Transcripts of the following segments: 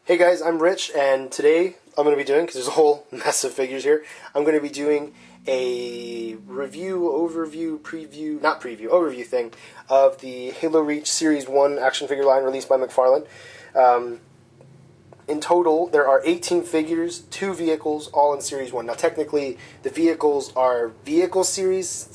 Hey guys, I'm Rich, and today I'm going to be doing, because there's a whole mess of figures here, I'm going to be doing a overview thing of the Halo Reach Series 1 action figure line released by McFarlane. In total, there are 18 figures, 2 vehicles, all in Series 1. Now technically, the vehicles are Vehicle Series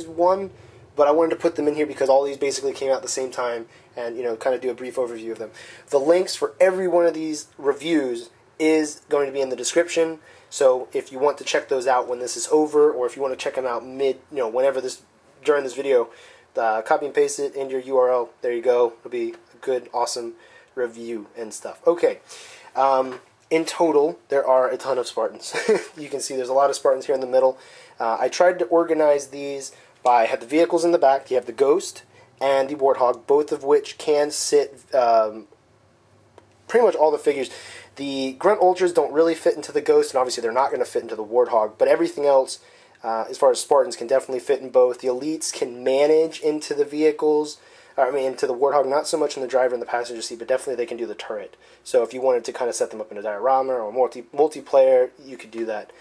1, but I wanted to put them in here because all these basically came out at the same time and, kind of do a brief overview of them. The links for every one of these reviews is going to be in the description, so if you want to check those out when this is over, or if you want to check them out during this video, copy and paste it into your URL. There you go. It'll be a good, awesome review and stuff. Okay. In total, there are a ton of Spartans. You can see there's a lot of Spartans here in the middle. I tried to organize these by, I had the vehicles in the back. You have the Ghost and the Warthog, both of which can sit, pretty much all the figures. The Grunt Ultras don't really fit into the Ghost, and obviously they're not going to fit into the Warthog, but everything else, as far as Spartans, can definitely fit in both. The Elites can manage into the vehicles, into the Warthog, not so much in the driver and the passenger seat, but definitely they can do the turret. So if you wanted to kind of set them up in a diorama or multiplayer, you could do that.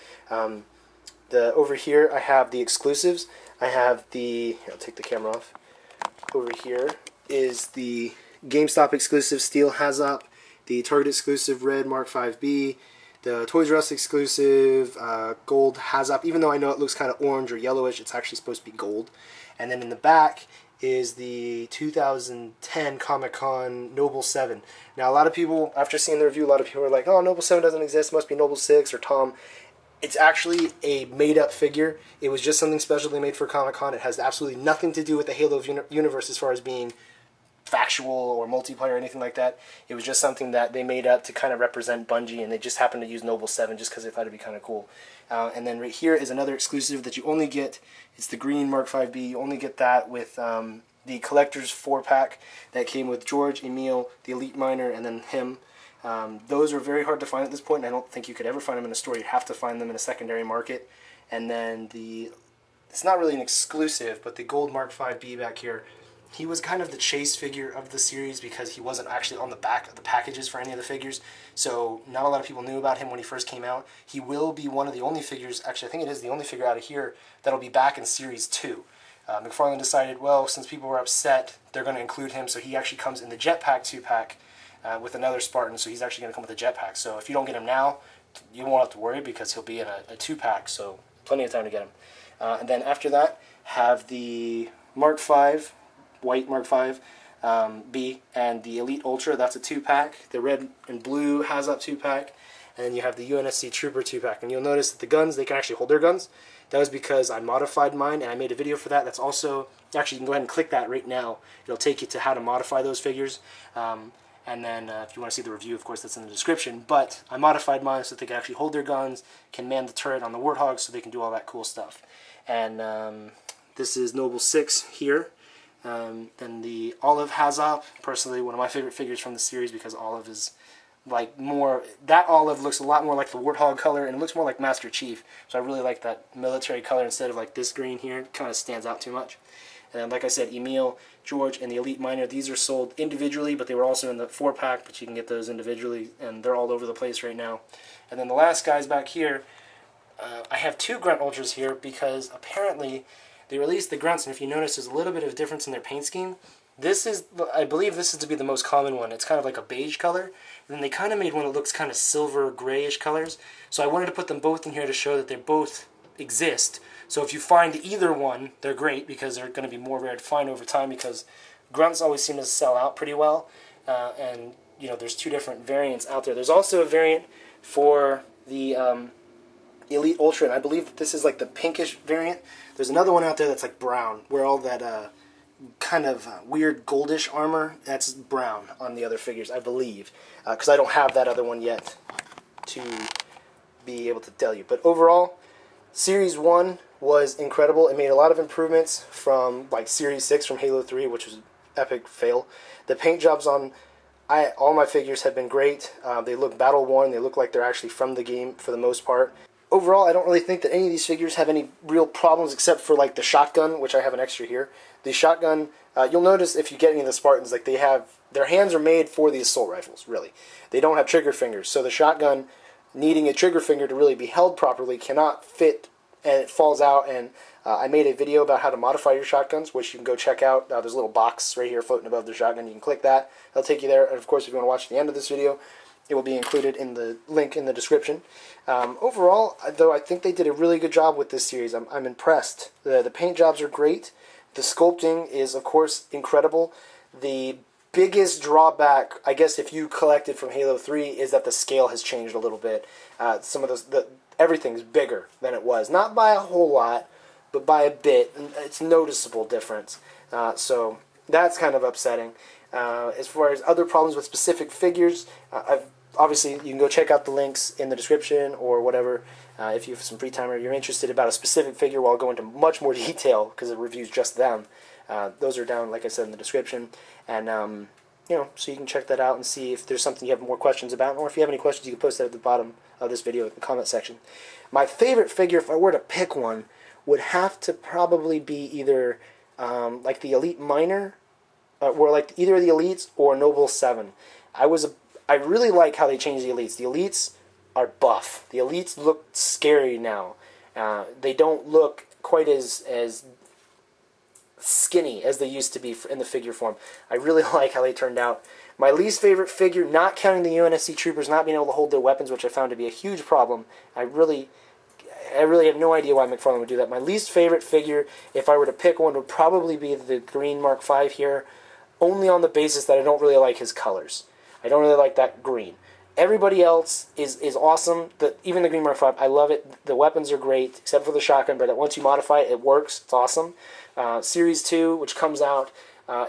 Over here, I have the exclusives. I have I'll take the camera off. Over here is the GameStop exclusive Steel Hazop, the Target exclusive Red Mark 5B, the Toys R Us exclusive Gold Hazop. Even though I know it looks kind of orange or yellowish, it's actually supposed to be gold. And then in the back is the 2010 Comic-Con Noble 7. Now, a lot of people, after seeing the review, a lot of people are like, oh, Noble 7 doesn't exist, must be Noble 6 or Tom. It's actually a made-up figure. It was just something special they made for Comic-Con. It has absolutely nothing to do with the Halo universe as far as being factual or multiplayer or anything like that. It was just something that they made up to kind of represent Bungie, and they just happened to use Noble 7 just because they thought it'd be kind of cool. And then right here is another exclusive that you only get. It's the green Mark 5B. You only get that with the collector's 4-pack that came with George, Emil, the Elite Miner, and then him. Those are very hard to find at this point, and I don't think you could ever find them in a store. You have to find them in a secondary market. And then it's not really an exclusive, but the gold Mark 5B back here, he was kind of the chase figure of the series because he wasn't actually on the back of the packages for any of the figures. So not a lot of people knew about him when he first came out. He will be one of the only figures, actually I think it is the only figure out of here, that'll be back in Series 2. McFarlane decided, well, since people were upset, they're going to include him, so he actually comes in the Jetpack 2-pack with another Spartan, so he's actually going to come with a Jetpack. So if you don't get him now, you won't have to worry because he'll be in a 2-pack, so plenty of time to get him. And then after that, have the Mark 5, white Mark 5 B, and the Elite Ultra, that's a 2-pack. The red and blue has that 2-pack. And then you have the UNSC Trooper 2-pack. And you'll notice that the guns, they can actually hold their guns. That was because I modified mine, and I made a video for that. That's also, actually, you can go ahead and click that right now. It'll take you to how to modify those figures. And then if you want to see the review, of course, that's in the description. But I modified mine so that they can actually hold their guns, can man the turret on the Warthog, so they can do all that cool stuff. And this is Noble 6 here. Then the Olive Hazop, personally one of my favorite figures from the series because Olive is like that Olive looks a lot more like the Warthog color and it looks more like Master Chief. So I really like that military color instead of like this green here. It kind of stands out too much. And then, like I said, Emil, George, and the Elite Miner, these are sold individually, but they were also in the 4-pack, but you can get those individually, and they're all over the place right now. And then the last guys back here, I have 2 Grunt Ultras here because apparently they released the Grunts, and if you notice, there's a little bit of difference in their paint scheme. I believe this is to be the most common one. It's kind of like a beige color. And then they kind of made one that looks kind of silver grayish colors. So I wanted to put them both in here to show that they both exist. So if you find either one, they're great because they're going to be more rare to find over time because Grunts always seem to sell out pretty well. And, there's 2 different variants out there. There's also a variant for the Elite Ultra, and I believe that this is like the pinkish variant. There's another one out there that's like brown, where all that kind of weird goldish armor, that's brown on the other figures, I believe, because I don't have that other one yet to be able to tell you. But overall, Series 1 was incredible. It made a lot of improvements from like Series 6 from Halo 3, which was an epic fail. The paint jobs on all my figures have been great. They look battle-worn. They look like they're actually from the game for the most part. Overall, I don't really think that any of these figures have any real problems except for like the shotgun, which I have an extra here. The shotgun, you'll notice if you get any of the Spartans, like they have their hands are made for the assault rifles, really. They don't have trigger fingers, so the shotgun, needing a trigger finger to really be held properly, cannot fit, and it falls out. And I made a video about how to modify your shotguns, which you can go check out. There's a little box right here floating above the shotgun. You can click that. It'll take you there. And of course, if you want to watch the end of this video, it will be included in the link in the description. Overall, though, I think they did a really good job with this series. I'm impressed. The paint jobs are great. The sculpting is, of course, incredible. The biggest drawback, I guess, if you collected from Halo 3, is that the scale has changed a little bit. Some of everything's bigger than it was. Not by a whole lot, but by a bit. It's a noticeable difference. So that's kind of upsetting. As far as other problems with specific figures, obviously you can go check out the links in the description or whatever. If you have some free time or you're interested about a specific figure, well, I'll go into much more detail because it reviews just them. Those are down, like I said, in the description. And, so you can check that out and see if there's something you have more questions about. Or if you have any questions, you can post that at the bottom of this video in the comment section. My favorite figure, if I were to pick one, would have to probably be either like the Elite Miner, or like either the Elites or Noble 7. I really like how they changed the Elites. The Elites are buff. The Elites look scary now. They don't look quite as skinny as they used to be in the figure form. I really like how they turned out. My least favorite figure, not counting the UNSC troopers not being able to hold their weapons, which I found to be a huge problem. I really have no idea why McFarlane would do that. My least favorite figure, if I were to pick one, would probably be the green Mark V here, only on the basis that I don't really like his colors. I don't really like that green. Everybody else is awesome. Even the green Mark V, I love it. The weapons are great, except for the shotgun, but once you modify it, it works. It's awesome. Series 2, which comes out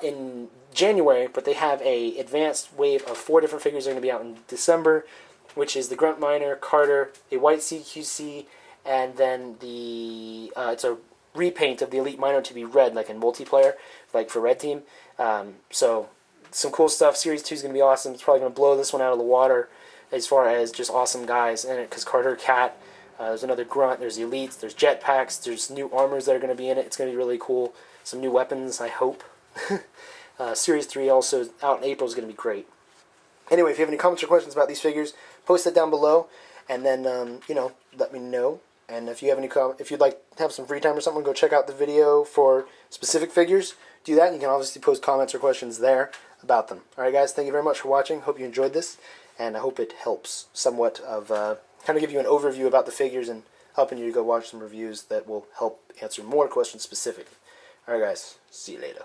in January, but they have a advanced wave of 4 different figures that are going to be out in December, which is the Grunt Miner, Carter, a white CQC, and then it's a repaint of the Elite Miner to be red, like in multiplayer, like for Red Team. So some cool stuff. Series 2 is going to be awesome. It's probably going to blow this one out of the water as far as just awesome guys in it, because Carter, Cat, there's another Grunt, there's the Elites, there's jetpacks, there's new armors that are going to be in it. It's going to be really cool. Some new weapons, I hope. Series 3 also out in April is going to be great. Anyway, if you have any comments or questions about these figures, post it down below, and then, let me know. And if you have if you'd like to have some free time or something, go check out the video for specific figures. Do that, and you can obviously post comments or questions there about them. Alright guys, thank you very much for watching. Hope you enjoyed this, and I hope it helps somewhat of kind of give you an overview about the figures and helping you to go watch some reviews that will help answer more questions specifically. Alright guys, see you later.